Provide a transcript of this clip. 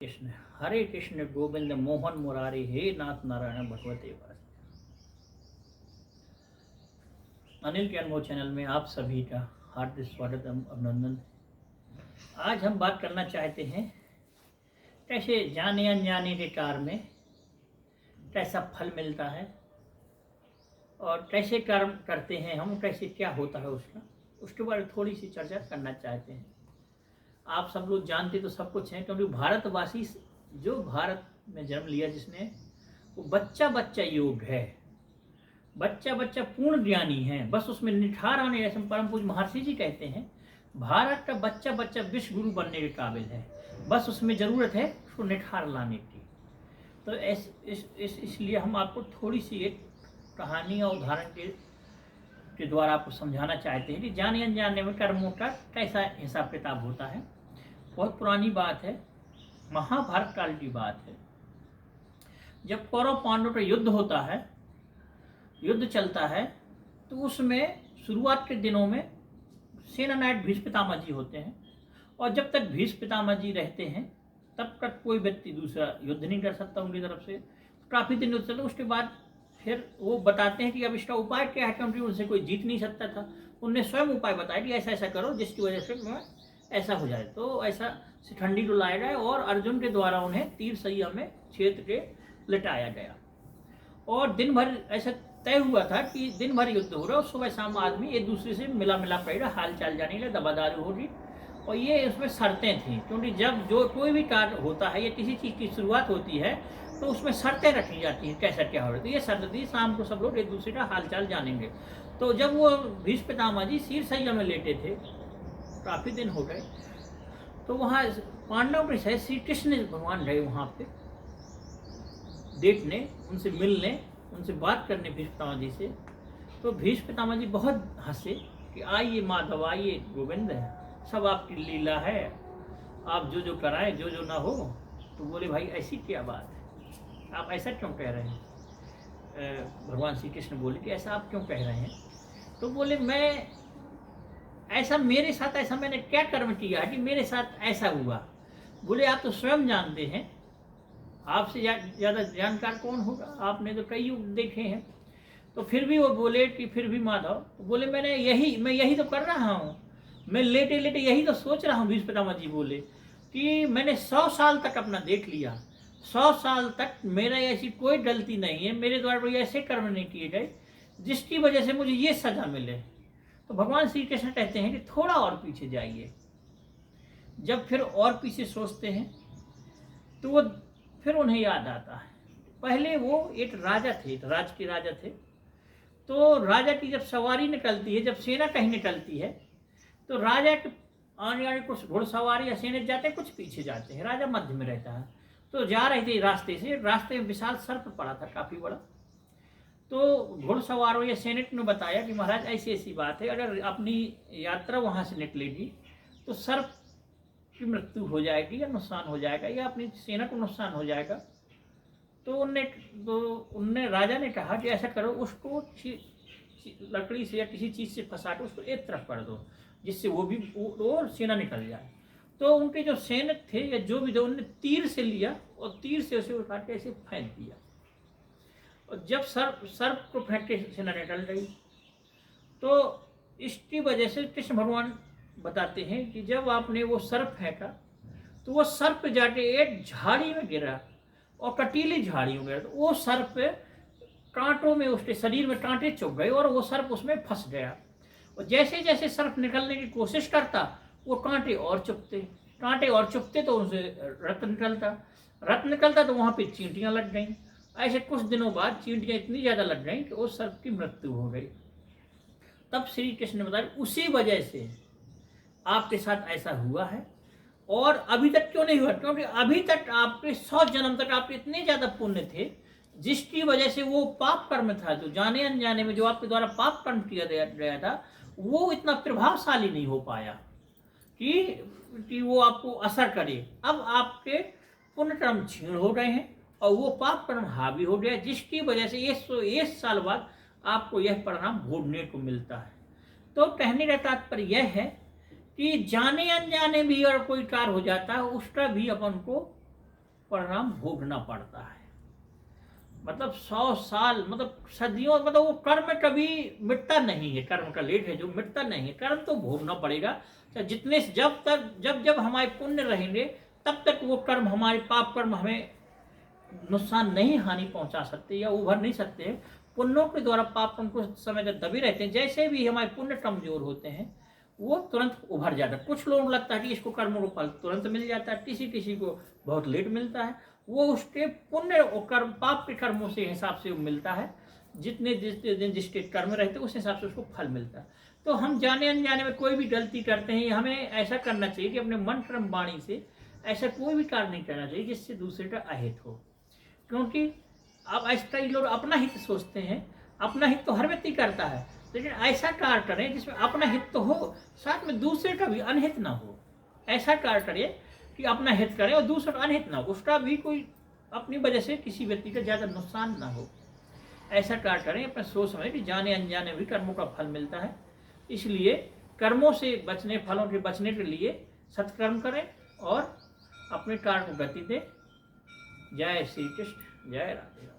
कृष्ण हरे कृष्ण गोविंद मोहन मुरारी हे नाथ नारायण भगवते वासुदेव। अनिल के अनुभव चैनल में आप सभी का हार्दिक स्वागत एवं अभिनंदन। आज हम बात करना चाहते हैं कैसे जाने अनजाने के कार्य में कैसा फल मिलता है और कैसे कर्म करते हैं हम, कैसे क्या होता है उसके बारे में थोड़ी सी चर्चा करना चाहते हैं। आप सब लोग जानते तो सब कुछ हैं, क्योंकि भारतवासी जो भारत में जन्म लिया जिसने, वो बच्चा बच्चा योग है, बच्चा बच्चा पूर्ण ज्ञानी है। बस उसमें निठार आने, ऐसे परम पूज्य महर्षि जी कहते हैं भारत का बच्चा बच्चा विश्व गुरु बनने के काबिल है, बस उसमें ज़रूरत है उसको निठार लाने की। तो इसलिए हम आपको थोड़ी सी एक कहानी और उदाहरण के द्वारा आपको समझाना चाहते हैं कि जाने अनजाने में कर्मों का कैसा हिसाब किताब होता है। बहुत पुरानी बात है, महाभारत काल की बात है। जब कौरव पांडव का युद्ध होता है, युद्ध चलता है, तो उसमें शुरुआत के दिनों में सेना नायक भीष्म पितामह जी होते हैं, और जब तक भीष्म पितामह जी रहते हैं तब तक कोई व्यक्ति दूसरा युद्ध नहीं कर सकता उनकी तरफ से। काफ़ी दिन युद्ध चलता, उसके बाद फिर वो बताते हैं कि अब इसका उपाय क्या है, क्योंकि उनसे कोई जीत नहीं सकता था। उनने स्वयं उपाय बताया कि ऐसा ऐसा करो जिसकी वजह से मैं ऐसा हो जाए। तो ऐसा शिखंडी को लाया गया और अर्जुन के द्वारा उन्हें तीर सैया में छेद के लिटाया गया। और दिन भर ऐसा तय हुआ था कि दिन भर युद्ध हो रहा है, सुबह शाम आदमी एक दूसरे से मिला पड़ेगा, हाल चाल जाने लगे, दबादारी होगी। और ये उसमें शर्तें थी, क्योंकि जब जो कोई भी कार्य होता है या किसी चीज़ की शुरुआत होती है तो उसमें शर्तें रखी जाती हैं, कैसा क्या हो रहा है। तो ये शर्त थी, शाम को सब लोग एक दूसरे का हाल चाल जानेंगे। तो जब वो भीष्म पितामह जी शीर सैया में लेटे थे, काफ़ी दिन हो गए, तो वहाँ पांडव के सहित श्री कृष्ण भगवान गए वहाँ पे देखने, उनसे मिलने, उनसे बात करने भीष्म पितामह जी से। तो भीष्म पितामह जी बहुत हंसे कि आइए माधव, आइए गोविंद, सब आपकी लीला है, आप जो जो कराएं, जो जो ना हो। तो बोले भाई ऐसी क्या बात है, आप ऐसा क्यों कह रहे हैं। भगवान श्री कृष्ण बोले कि ऐसा आप क्यों कह रहे हैं। तो बोले मैं ऐसा, मेरे साथ ऐसा मैंने क्या कर्म किया है कि मेरे साथ ऐसा हुआ। बोले आप तो स्वयं जानते हैं, आपसे ज़्यादा जानकार कौन होगा, आपने तो कई युग देखे हैं। तो फिर भी वो बोले कि फिर भी माधव, तो बोले मैं यही तो कर रहा हूँ, मैं लेटे लेटे यही तो सोच रहा हूँ। भीष्म पितामह जी बोले कि मैंने 100 साल तक अपना देख लिया, 100 साल तक मेरा ऐसी कोई गलती नहीं है, मेरे द्वारा कोई ऐसे कर्म नहीं किए गए जिसकी वजह से मुझे ये सजा मिले। तो भगवान श्री कृष्ण कहते हैं कि थोड़ा और पीछे जाइए। जब फिर और पीछे सोचते हैं तो वो फिर उन्हें याद आता है, पहले वो एक राजा थे, राज के राजा थे। तो राजा की जब सवारी निकलती है, जब सेना कहीं निकलती है, तो राजा के आने वाले कुछ घुड़सवार या सैनिक जाते हैं, कुछ पीछे जाते हैं, राजा मध्य में रहता है। तो जा रहे थे रास्ते से, रास्ते में विशाल सर्प पड़ा था काफ़ी बड़ा। तो घुड़सवारों या सैनिक ने बताया कि महाराज ऐसी ऐसी बात है, अगर अपनी यात्रा वहाँ से निकलेगी तो सर्प की मृत्यु हो जाएगी या नुकसान हो जाएगा या अपनी सेना को नुकसान हो जाएगा। तो उनने राजा ने कहा कि ऐसा करो, उसको लकड़ी से या किसी चीज़ से फंसा के उसको एक तरफ कर दो, जिससे वो सेना निकल जाए। तो उनके जो सैनिक थे या जो भी थे, उन्होंने तीर से लिया और तीर से उसे उठा के ऐसे फेंक दिया। और जब सर्प को फेंक के सेना निकल गई, तो इसकी वजह से कृष्ण भगवान बताते हैं कि जब आपने वो सर्प फेंका तो वो सर्प जाके एक झाड़ी में गिरा, और कटीली झाड़ियों में गिरा। तो वो सर्प कांटों में, उसके शरीर में कांटे चुभ गए और वो सर्प उसमें फंस गया। और जैसे जैसे सर्प निकलने की कोशिश करता, वो कांटे और चुभते तो उनसे रक्त निकलता तो वहाँ पे चींटियाँ लग गईं। ऐसे कुछ दिनों बाद चींटियाँ इतनी ज़्यादा लग गईं कि उस सर्प की मृत्यु हो गई। तब श्री कृष्ण ने बताया उसी वजह से आपके साथ ऐसा हुआ है, और अभी तक क्यों नहीं हुआ, क्योंकि अभी तक आपके 100 जन्म तक आपके इतने ज़्यादा पुण्य थे, जिसकी वजह से वो पाप कर्म था, जो जाने अनजाने में जो आपके द्वारा पाप कर्म किया गया था, वो इतना प्रभावशाली नहीं हो पाया कि वो आपको असर करे। अब आपके पुण्य कर्म क्षीण हो गए हैं और वो पाप कर्म हावी हो गया, जिसकी वजह से 101 साल बाद आपको यह परिणाम भोगने को मिलता है। तो कहने का तात्पर्य यह है कि जाने अनजाने भी अगर कोई कार्य हो जाता है, उसका भी अपन को परिणाम भोगना पड़ता है। मतलब 100 साल, मतलब सदियों, मतलब वो कर्म कभी मिटता नहीं है, कर्म का लेट है जो मिटता नहीं है, कर्म तो भोगना पड़ेगा। चाहे जितने, जब तक, जब जब हमारे पुण्य रहेंगे तब तक वो कर्म, हमारे पाप कर्म हमें नुकसान नहीं, हानि पहुंचा सकते या उभर नहीं सकते। पुण्यों के द्वारा पाप कर्म कुछ समय तक दबे रहते हैं। जैसे भी हमारे पुण्य कमजोर होते हैं वो तुरंत उभर जाता है। कुछ लोगों को लगता है कि इसको कर्मों को फल तुरंत मिल जाता है, किसी किसी को बहुत लेट मिलता है। वो उसके पुण्य और कर्म, पाप के कर्मों से हिसाब से मिलता है। जितने जितने दिन जिसके कर्म रहते हैं उस हिसाब से उसको फल मिलता है। तो हम जाने अनजाने में कोई भी गलती करते हैं, हमें ऐसा करना चाहिए कि अपने मन कर्म वाणी से ऐसा कोई भी कार्य नहीं करना चाहिए जिससे दूसरे का अहित हो। क्योंकि अब ऐसा कई लोग अपना हित सोचते हैं। अपना हित तो हर व्यक्ति करता है, लेकिन ऐसा कार्य करें जिसमें अपना हित तो हो, साथ में दूसरे का भी अनहित ना हो। ऐसा कार्य करें कि अपना हित करें और दूसरा का अनहित ना हो, उसका भी कोई अपनी वजह से किसी व्यक्ति का ज़्यादा नुकसान ना हो। ऐसा कार्य करें अपना सोच समझ कि जाने अनजाने भी कर्मों का फल मिलता है। इसलिए कर्मों से बचने, फलों के बचने के लिए सत्कर्म करें और अपने कार्य को गति दें। जय श्री कृष्ण, जय राधे।